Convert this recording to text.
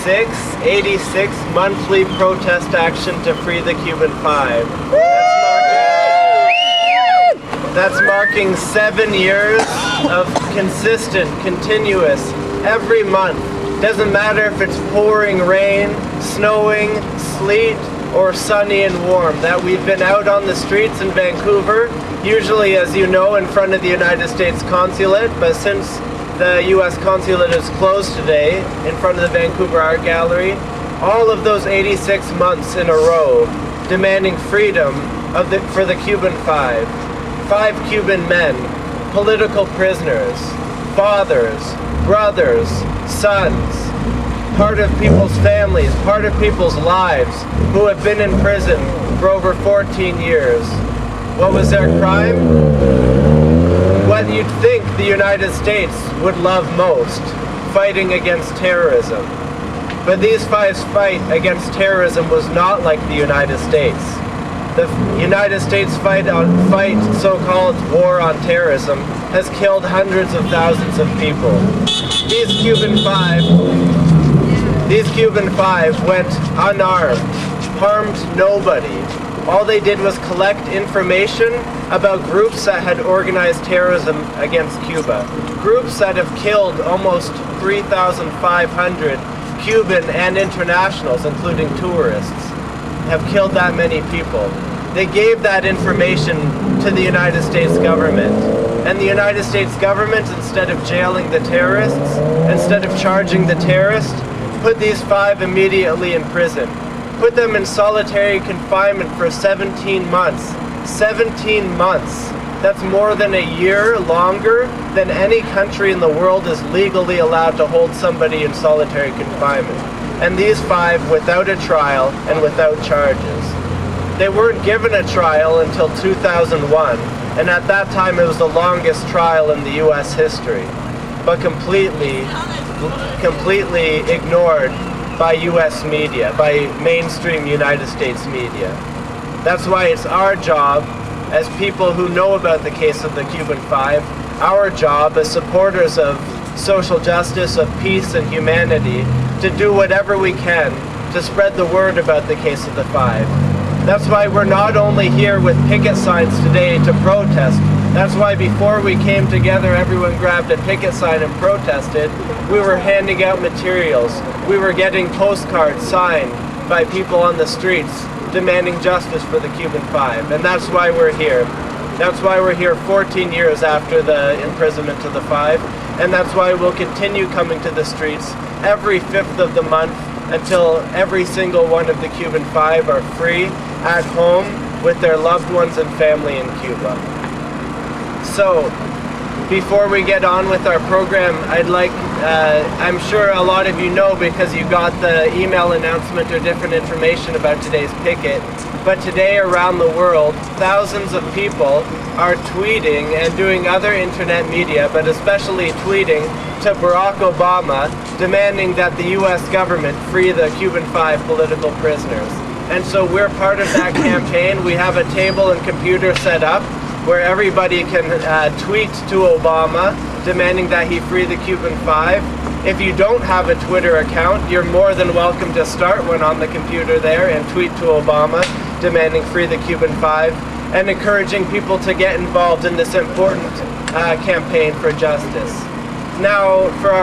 86 monthly protest action to free the Cuban Five. That's marking 7 years of consistent, continuous, every month. Doesn't matter if it's pouring rain, snowing, sleet, or sunny and warm, that we've been out on the streets in Vancouver, usually, as you know, in front of the United States Consulate, but since the U.S. Consulate is closed today, in front of the Vancouver Art Gallery, all of those 86 months in a row, demanding freedom for the Cuban Five. 5 Cuban men, political prisoners, fathers, brothers, sons, part of people's families, part of people's lives, who have been in prison for over 14 years. What was their crime? What you'd think the United States would love most, fighting against terrorism. But these 5's fight against terrorism was not like the United States. The United States so-called war on terrorism has killed hundreds of thousands of people. These Cuban Five went unarmed, harmed nobody. All they did was collect information about groups that had organized terrorism against Cuba. Groups that have killed almost 3,500 Cuban and internationals, including tourists, have killed that many people. They gave that information to the United States government. And the United States government, instead of jailing the terrorists, instead of charging the terrorists, put these 5 immediately in prison. Put them in solitary confinement for 17 months. 17 months. That's more than a year longer than any country in the world is legally allowed to hold somebody in solitary confinement. And these 5 without a trial and without charges. They weren't given a trial until 2001, and at that time it was the longest trial in the U.S. history, but completely ignored by U.S. media, by mainstream United States media. That's why it's our job, as people who know about the case of the Cuban Five, our job as supporters of social justice, of peace and humanity, to do whatever we can to spread the word about the case of the Five. That's why we're not only here with picket signs today to protest. That's why before we came together, everyone grabbed a picket sign and protested. We were handing out materials. We were getting postcards signed by people on the streets demanding justice for the Cuban Five. And that's why we're here. That's why we're here 14 years after the imprisonment of the Five. And that's why we'll continue coming to the streets every 5th of the month until every single one of the Cuban Five are free at home with their loved ones and family in Cuba. So, before we get on with our program, I'm sure a lot of you know because you got the email announcement or different information about today's picket, but today around the world, thousands of people are tweeting and doing other internet media, but especially tweeting to Barack Obama, demanding that the U.S. government free the Cuban Five political prisoners. And so we're part of that campaign. We have a table and computer set up where everybody can tweet to Obama demanding that he free the Cuban Five. If you don't have a Twitter account, you're more than welcome to start one on the computer there and tweet to Obama demanding free the Cuban Five and encouraging people to get involved in this important campaign for justice. Now, for our